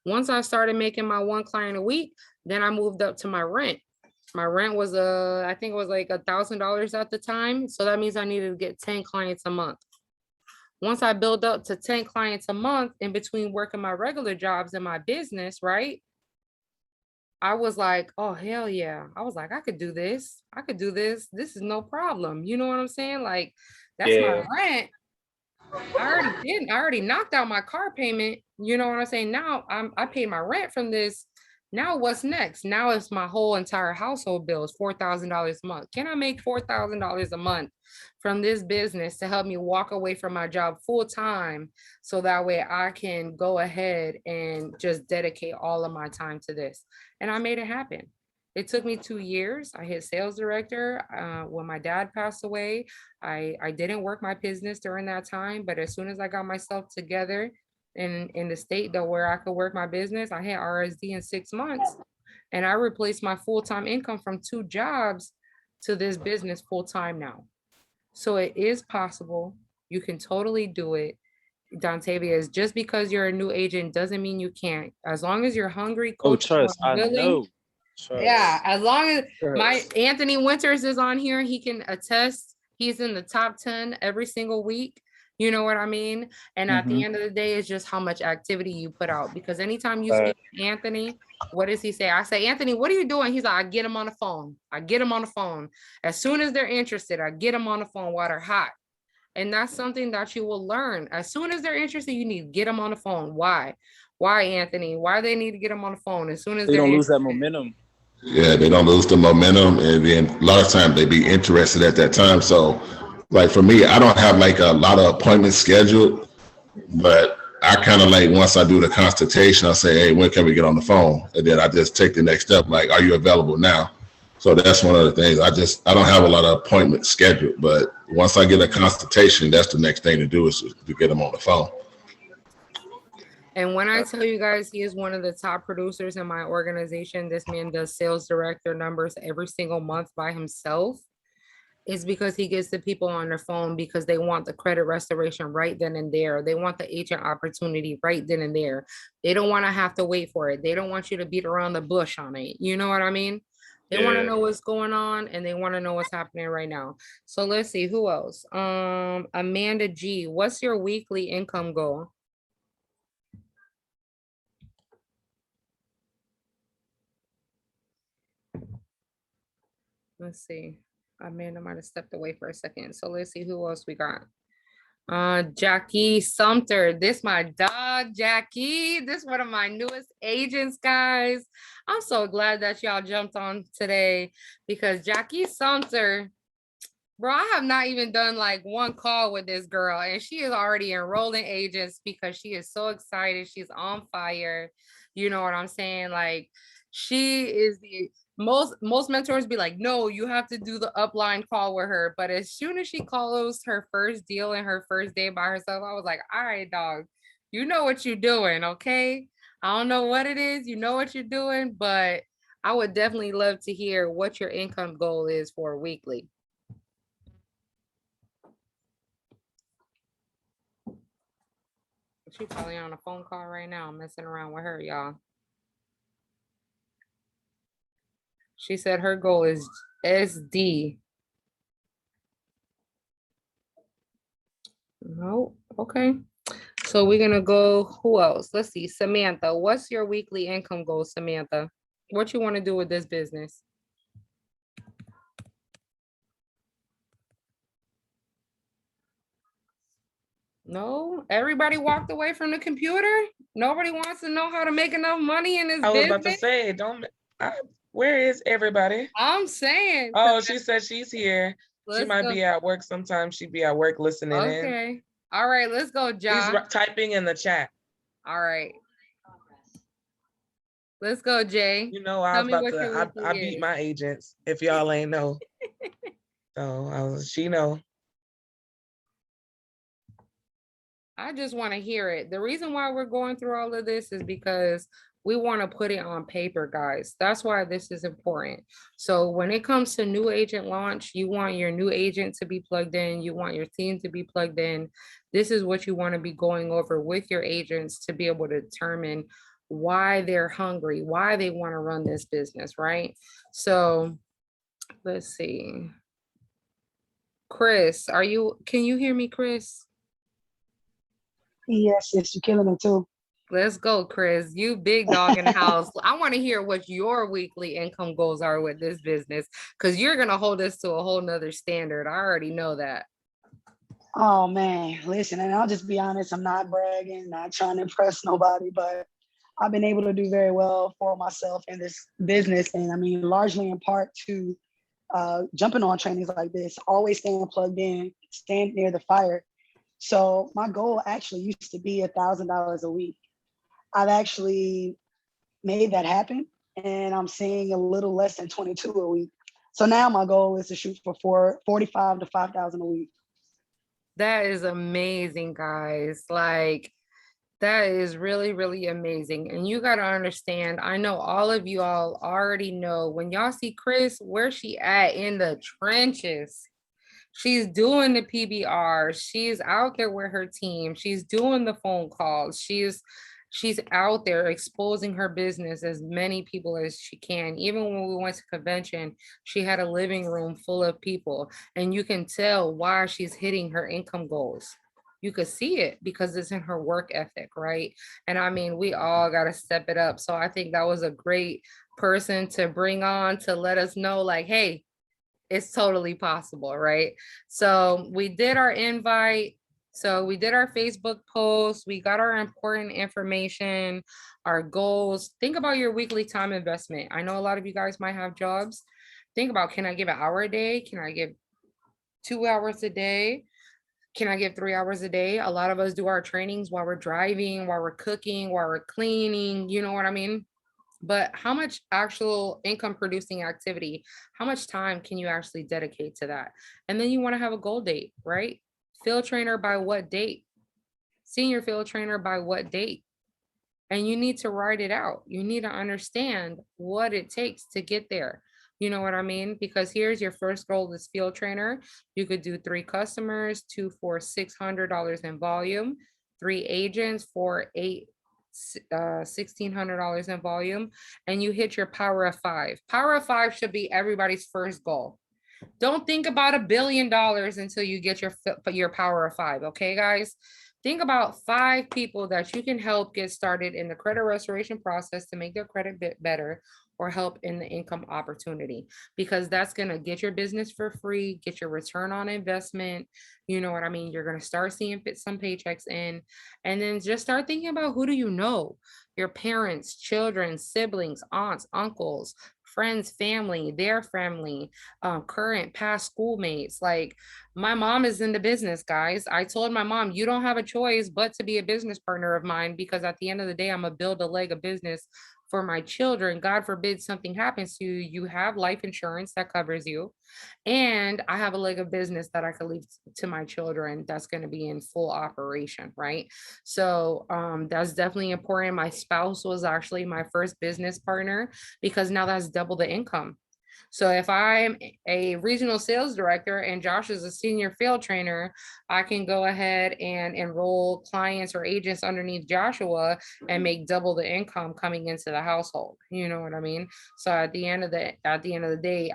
S1: Once I started making my 1 client a week, then I moved up to my rent. My rent was I think it was like $1,000 at the time. So that means I needed to get 10 clients a month. Once I build up to 10 clients a month in between working my regular jobs and my business, right? I was like, oh, hell yeah. I was like, I could do this. I could do this. This is no problem. You know what I'm saying? Like, that's my rent. I already knocked out my car payment. You know what I'm saying? Now I paid my rent from this. Now what's next? Now it's my whole entire household bills, $4,000 a month. Can I make $4,000 a month from this business to help me walk away from my job full time? So that way I can go ahead and just dedicate all of my time to this. And I made it happen. It took me 2 years. I hit sales director when my dad passed away. I didn't work my business during that time, but as soon as I got myself together in the state that where I could work my business, I hit RSD in 6 months, and I replaced my full-time income from 2 jobs to this business full-time now. So it is possible. You can totally do it. Dontavius, just because you're a new agent doesn't mean you can't. As long as you're hungry,
S6: Oh,
S1: coachable,
S6: trust.
S1: and
S6: I
S1: willing.
S6: know. Trust.
S1: Yeah, as long as my
S6: Trust.
S1: Anthony Winters is on here, he can attest. He's in the top 10 every single week. You know what I mean? And at the end of the day, it's just how much activity you put out. Because anytime you speak to Anthony, what does he say? I say, Anthony, what are you doing? He's like, I get him on the phone. I get him on the phone. As soon as they're interested, I get them on the phone while they're hot. And that's something that you will learn. As soon as they're interested, you need to get them on the phone. Why? Why, Anthony? Why they need to get them on the phone as soon as
S6: They
S1: they're
S6: don't lose that
S1: interested?
S6: momentum.
S5: Yeah, they don't lose the momentum, and then a lot of times they be interested at that time. So, like for me, I don't have like a lot of appointments scheduled, but I kind of like once I do the consultation, I say, hey, when can we get on the phone? And then I just take the next step, like, are you available now? So that's one of the things. I don't have a lot of appointments scheduled, but once I get a consultation, that's the next thing to do is to get them on the phone.
S1: And when I tell you guys, he is one of the top producers in my organization. This man does sales director numbers every single month by himself. Is because he gets the people on their phone because they want the credit restoration right then and there. They want the agent opportunity right then and there. They don't want to have to wait for it. They don't want you to beat around the bush on it. You know what I mean? They want to know what's going on and they want to know what's happening right now. So let's see who else. Amanda G, what's your weekly income goal? Let's see. Amanda might have stepped away for a second. So let's see who else we got. Jackie Sumter, this my dog, Jackie. This one of my newest agents, guys. I'm so glad that y'all jumped on today because Jackie Sumter, bro, I have not even done like one call with this girl, and she is already enrolling agents because she is so excited. She's on fire. You know what I'm saying? Like, she is the most mentors be like, no, you have to do the upline call with her. But as soon as she closed her first deal in her first day by herself, I was like, all right, dog, you know what you're doing, okay? I don't know what it is, you know what you're doing, but I would definitely love to hear what your income goal is for weekly. She's probably on a phone call right now, messing around with her, y'all. She said her goal is SD. No, okay. So we're gonna go, who else? Let's see, Samantha, what's your weekly income goal, Samantha? What you wanna do with this business? No, everybody walked away from the computer. Nobody wants to know how to make enough money in this
S8: I was about to
S1: business.
S8: say, where is everybody?
S1: I'm saying.
S8: Oh, she said she's here. She
S1: Let's
S8: might
S1: go.
S8: be at work sometimes. She'd be at work listening in.
S1: Okay. All right, let's go,
S8: He's
S1: John.
S8: typing in the chat.
S1: All right. Let's go, Jay.
S8: You know, I
S1: Tell
S8: was
S1: me
S8: about
S1: what your
S8: to,
S1: weekly
S8: I beat
S1: is.
S8: my agents, if y'all ain't know. So she know.
S1: I just want to hear it. The reason why we're going through all of this is because we want to put it on paper, guys. That's why this is important. So when it comes to new agent launch, you want your new agent to be plugged in. You want your team to be plugged in. This is what you want to be going over with your agents to be able to determine why they're hungry, why they want to run this business, right? So let's see. Chris, can you hear me, Chris?
S9: Yes, you're killing it too.
S1: Let's go, Chris. You big dog in the house. I want to hear what your weekly income goals are with this business, because you're going to hold us to a whole nother standard. I already know that.
S9: Oh man, listen, and I'll just be honest, I'm not bragging, not trying to impress nobody, but I've been able to do very well for myself in this business. And I mean, largely in part to jumping on trainings like this, always staying plugged in, staying near the fire. So my goal actually used to be $1,000 a week. I've actually made that happen, and I'm seeing a little less than 22 a week. So now my goal is to shoot for 45 to 5,000 a week.
S1: That is amazing, guys. Like, that is really, really amazing. And you got to understand, I know all of you all already know when y'all see Chris, where she at in the trenches. She's doing the PBR. She's out there with her team. She's doing the phone calls. She's out there exposing her business as many people as she can. Even when we went to convention, she had a living room full of people, and you can tell why she's hitting her income goals. You could see it because it's in her work ethic, right? And I mean, we all got to step it up. So I think that was a great person to bring on to let us know, like, hey, it's totally possible, right? So we did our invite. So we did our Facebook post. We got our important information, our goals. Think about your weekly time investment. I know a lot of you guys might have jobs. Think about, can I give an hour a day? Can I give 2 hours a day? Can I give 3 hours a day? A lot of us do our trainings while we're driving, while we're cooking, while we're cleaning. You know what I mean? But how much actual income producing activity, how much time can you actually dedicate to that? And then you want to have a goal date, right? Field trainer by what date? Senior field trainer by what date? And you need to write it out. You need to understand what it takes to get there. You know what I mean? Because here's your first goal as field trainer. You could do 3 customers, 2 for $600 in volume, 3 agents for $1,600 in volume, and you hit your power of 5. Power of 5 should be everybody's first goal. Don't think about $1 billion until you get your power of 5. Okay, guys? Think about 5 people that you can help get started in the credit restoration process to make their credit bit better, or help in the income opportunity, because that's going to get your business for free, get your return on investment. You know what I mean? You're going to start seeing some paychecks in, and then just start thinking about, who do you know? Your parents, children, siblings, aunts, uncles, friends, family, their family, current, past schoolmates. Like, my mom is in the business, guys. I told my mom, you don't have a choice but to be a business partner of mine, because at the end of the day, I'm gonna build a leg of business for my children. God forbid something happens to you, you have life insurance that covers you. And I have a leg of business that I could leave to my children that's going to be in full operation, right? So that's definitely important. My spouse was actually my first business partner, because now that's double the income. So if I'm a regional sales director and Josh is a senior field trainer, I can go ahead and enroll clients or agents underneath Joshua and make double the income coming into the household. You know what I mean? So at the end of the day,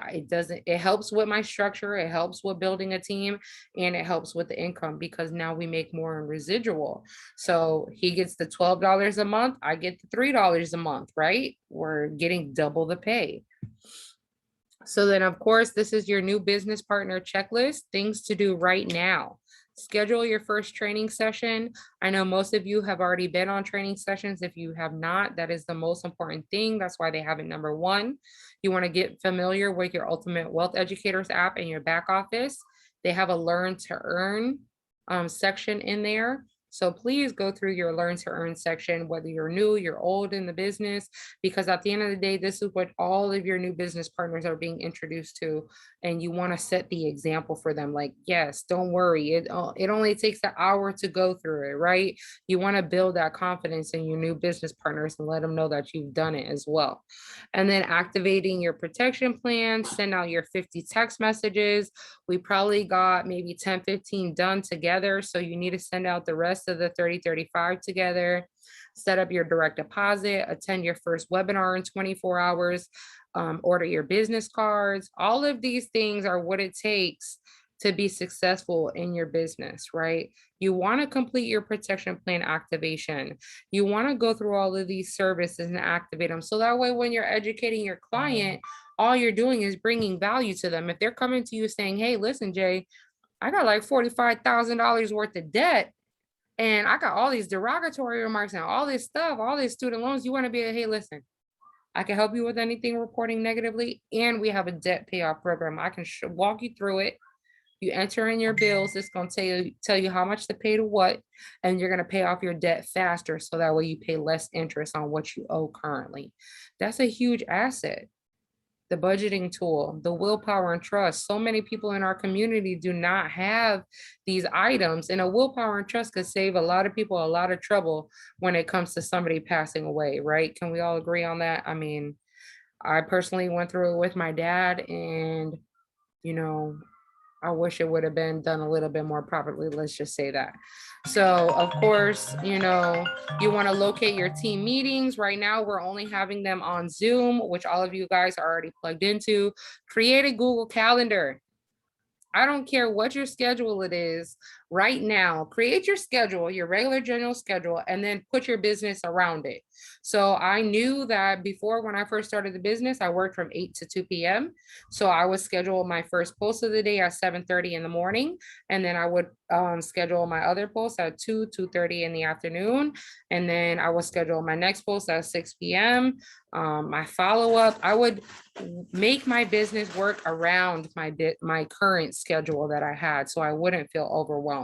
S1: it helps with my structure, it helps with building a team, and it helps with the income, because now we make more in residual. So he gets the $12 a month, I get the $3 a month, right? We're getting double the pay. So then, of course, this is your new business partner checklist, things to do right now. Schedule your first training session. I know most of you have already been on training sessions. If you have not, that is the most important thing. That's why they have it number 1. You want to get familiar with your Ultimate Wealth Educators app in your back office. They have a learn to earn section in there. So please go through your learn to earn section, whether you're new, you're old in the business, because at the end of the day, this is what all of your new business partners are being introduced to. And you want to set the example for them. Like, yes, don't worry. It only takes an hour to go through it, right? You want to build that confidence in your new business partners and let them know that you've done it as well. And then activating your protection plan, send out your 50 text messages. We probably got maybe 10, 15 done together. So you need to send out the rest of the 30, 35 together. Set up your direct deposit, attend your first webinar in 24 hours, order your business cards. All of these things are what it takes to be successful in your business, right? You want to complete your protection plan activation. You want to go through all of these services and activate them. So that way, when you're educating your client, all you're doing is bringing value to them. If they're coming to you saying, hey, listen, Jay, I got like $45,000 worth of debt, and I got all these derogatory remarks and all this stuff, all these student loans. You want to be a, hey, listen, I can help you with anything reporting negatively. And we have a debt payoff program. I can walk you through it. You enter in your bills. It's going to tell you how much to pay to what, and you're going to pay off your debt faster. So that way you pay less interest on what you owe currently. That's a huge asset. The budgeting tool, the willpower and trust. So many people in our community do not have these items, and a willpower and trust could save a lot of people a lot of trouble when it comes to somebody passing away, right? Can we all agree on that? I mean, I personally went through it with my dad, and you know, I wish it would have been done a little bit more properly. Let's just say that. So, of course, you want to locate your team meetings. Right now, we're only having them on Zoom, which all of you guys are already plugged into. Create a Google Calendar. I don't care what your schedule it is right now. Create your schedule, your regular general schedule, and then put your business around it. So I knew that before, when I first started the business, I worked from 8 to 2 p.m. So I would schedule my first post of the day at 7:30 in the morning. And then I would schedule my other post at 2:30 in the afternoon. And then I would schedule my next post at 6 p.m. My follow-up, I would make my business work around my current schedule that I had, so I wouldn't feel overwhelmed.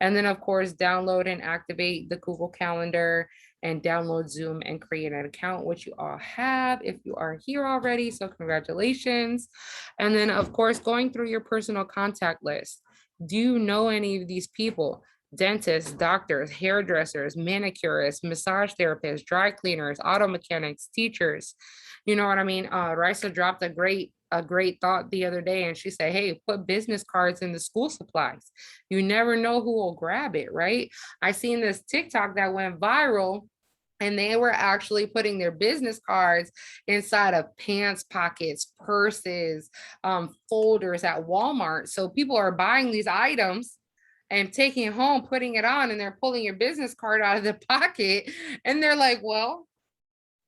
S1: And then, of course, download and activate the Google Calendar, and download Zoom and create an account, which you all have if you are here already. So congratulations. And then, of course, going through your personal contact list. Do you know any of these people? Dentists, doctors, hairdressers, manicurists, massage therapists, dry cleaners, auto mechanics, teachers. You know what I mean? Risa dropped a great thought the other day, and she said, hey, put business cards in the school supplies. You never know who will grab it, right? I seen this TikTok that went viral, and they were actually putting their business cards inside of pants pockets, purses, folders at Walmart. So people are buying these items and taking it home, putting it on, and they're pulling your business card out of the pocket. And they're like, well,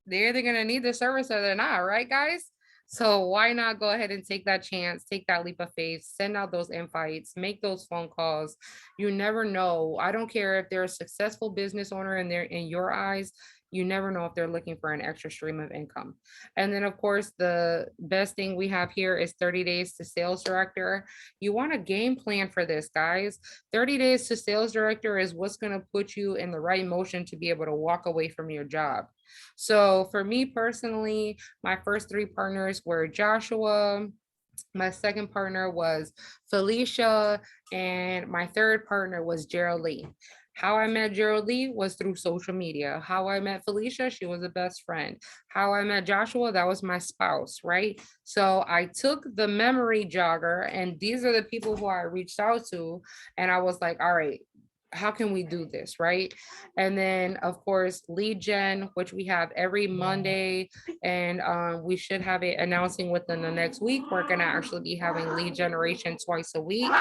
S1: they're either going to need the service or they're not, right, guys? So why not go ahead and take that chance, take that leap of faith, send out those invites, make those phone calls. You never know. I don't care if they're a successful business owner and they're in your eyes, you never know if they're looking for an extra stream of income. And then of course, the best thing we have here is 30 days to sales director. You want a game plan for this, guys. 30 days to sales director is what's going to put you in the right motion to be able to walk away from your job. So for me personally, my first 3 partners were Joshua, my second partner was Felicia, and my third partner was Gerald Lee. How I met Gerald Lee was through social media. How I met Felicia, she was a best friend. How I met Joshua, that was my spouse, right? So I took the memory jogger, and these are the people who I reached out to, and I was like, all right, how can we do this, right? And then of course lead gen, which we have every Monday, and we should have it announcing within the next week. We're going to actually be having lead generation twice a week,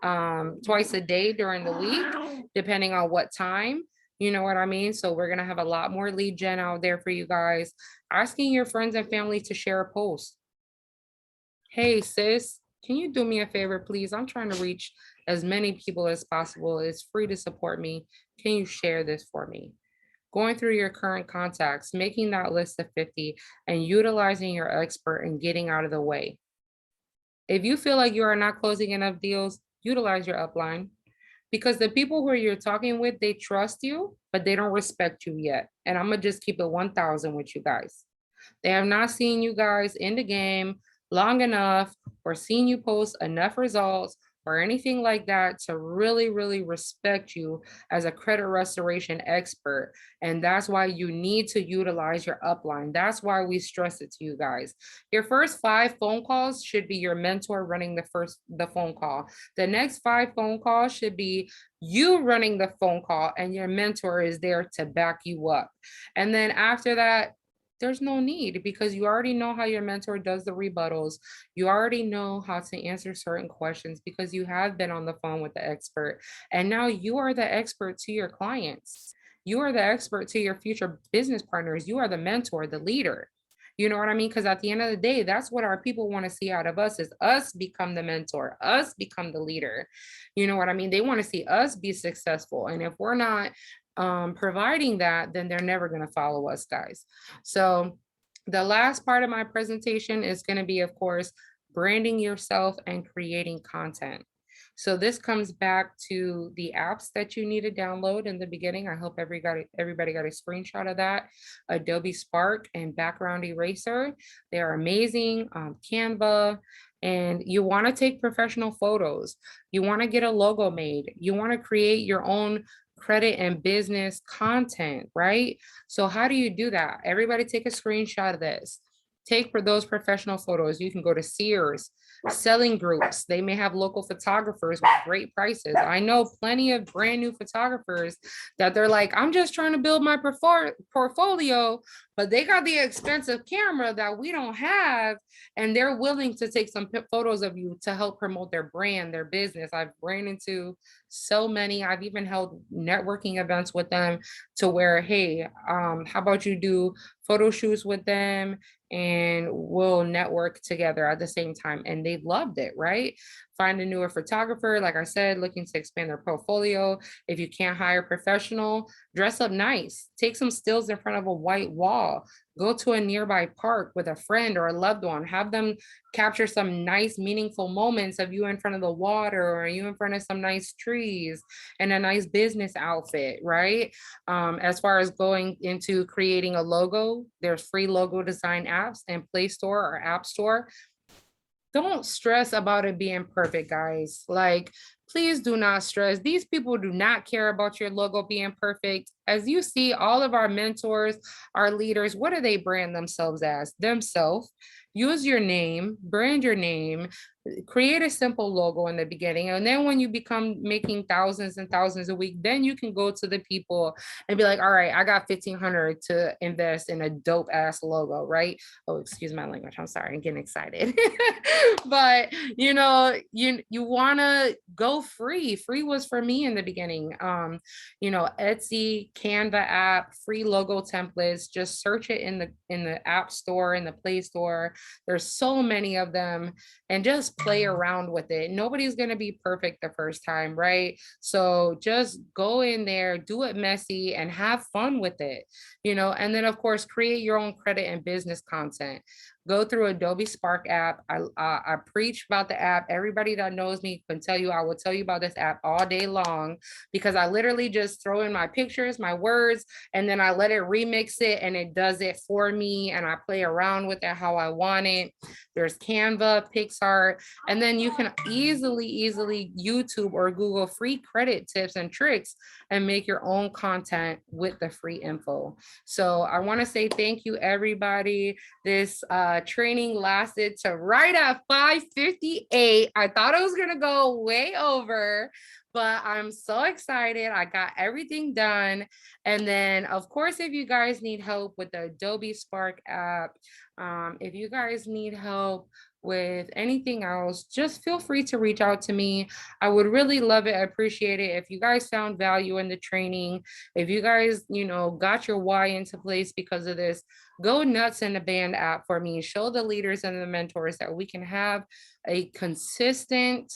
S1: twice a day during the week, depending on what time. You know what I mean? So we're going to have a lot more lead gen out there for you guys. Asking your friends and family to share a post. Hey sis, can you do me a favor, please? I'm trying to reach as many people as possible. It's free to support me. Can you share this for me? Going through your current contacts, making that list of 50, and utilizing your expert and getting out of the way. If you feel like you are not closing enough deals, utilize your upline, because the people who you're talking with, they trust you, but they don't respect you yet. And I'm gonna just keep it 1,000 with you guys. They have not seen you guys in the game long enough or seen you post enough results or anything like that to really, really respect you as a credit restoration expert. And that's why you need to utilize your upline. That's why we stress it to you guys. Your first 5 phone calls should be your mentor running the phone call. The next 5 phone calls should be you running the phone call, and your mentor is there to back you up. And then after that, there's no need, because you already know how your mentor does the rebuttals. You already know how to answer certain questions because you have been on the phone with the expert. And now you are the expert to your clients. You are the expert to your future business partners. You are the mentor, the leader. You know what I mean? Because at the end of the day, that's what our people want to see out of us, is us become the mentor, us become the leader. You know what I mean? They want to see us be successful. And if we're not providing that, then they're never going to follow us, guys. So the last part of my presentation is going to be, of course, branding yourself and creating content. So this comes back to the apps that you need to download in the beginning. I hope everybody got a screenshot of that. Adobe Spark and Background Eraser. They are amazing. Canva. And you want to take professional photos. You want to get a logo made. You want to create your own credit and business content, right? So how do you do that? Everybody take a screenshot of this. Take for those professional photos. You can go to Sears, selling groups. They may have local photographers with great prices. I know plenty of brand new photographers that they're like, I'm just trying to build my portfolio, but they got the expensive camera that we don't have, and they're willing to take some photos of you to help promote their brand, their business. I've ran into so many. I've even held networking events with them to where, hey, how about you do photo shoots with them and we'll network together at the same time. And they loved it, right? Find a newer photographer, like I said, looking to expand their portfolio. If you can't hire a professional, dress up nice. Take some stills in front of a white wall. Go to a nearby park with a friend or a loved one. Have them capture some nice, meaningful moments of you in front of the water, or you in front of some nice trees and a nice business outfit, right? As far as going into creating a logo, there's free logo design apps in Play Store or App Store. Don't stress about it being perfect, guys. Like, please do not stress. These people do not care about your logo being perfect. As you see, all of our mentors, our leaders, what do they brand themselves as? Themselves. Use your name, brand your name, create a simple logo in the beginning. And then when you become making thousands and thousands a week, then you can go to the people and be like, all right, I got 1,500 to invest in a dope ass logo, right? Oh, excuse my language. I'm sorry, I'm getting excited. But you know, you want to go go free. Free was for me in the beginning. You know, Etsy, Canva app, free logo templates. Just search it in the app store, in the Play Store. There's so many of them, and just play around with it. Nobody's gonna be perfect the first time, right? So just go in there, do it messy, and have fun with it. You know, and then of course create your own credit and business content. Go through Adobe Spark app. I preach about the app. Everybody that knows me can tell you, I will tell you about this app all day long, because I literally just throw in my pictures, my words, and then I let it remix it and it does it for me, and I play around with it how I want it. There's Canva, PixArt, and then you can easily YouTube or Google free credit tips and tricks and make your own content with the free info. So I want to say thank you, everybody. This training lasted to right at 5:58. I thought it was gonna go way over, but I'm so excited. I got everything done. And then of course, if you guys need help with the Adobe Spark app, if you guys need help with anything else, just feel free to reach out to me. I would really love it. I appreciate it. If you guys found value in the training, if you guys, you know, got your why into place because of this, go nuts in the band app for me. Show the leaders and the mentors that we can have a consistent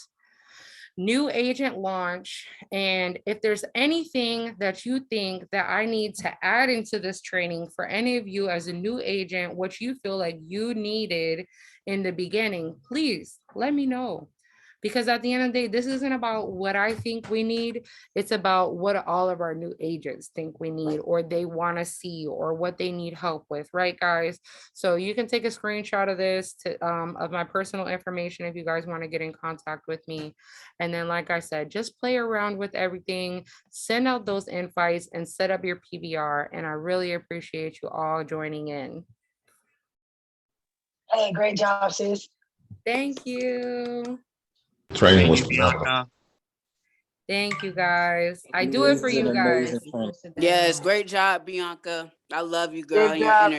S1: new agent launch. And if there's anything that you think that I need to add into this training for any of you as a new agent, what you feel like you needed in the beginning, please let me know. Because at the end of the day, this isn't about what I think we need. It's about what all of our new agents think we need, or they want to see, or what they need help with, right, guys? So you can take a screenshot of this of my personal information if you guys want to get in contact with me. And then, like I said, just play around with everything, send out those invites, and set up your PBR. And I really appreciate you all joining in.
S9: Hey, great job, sis.
S1: Thank you.
S5: Training was
S10: Thank you, Bianca.
S1: Thank you, guys. I do it for you guys.
S11: Yes, great job, Bianca. I love you, girl.
S3: Good
S11: and your
S3: job.
S11: energy.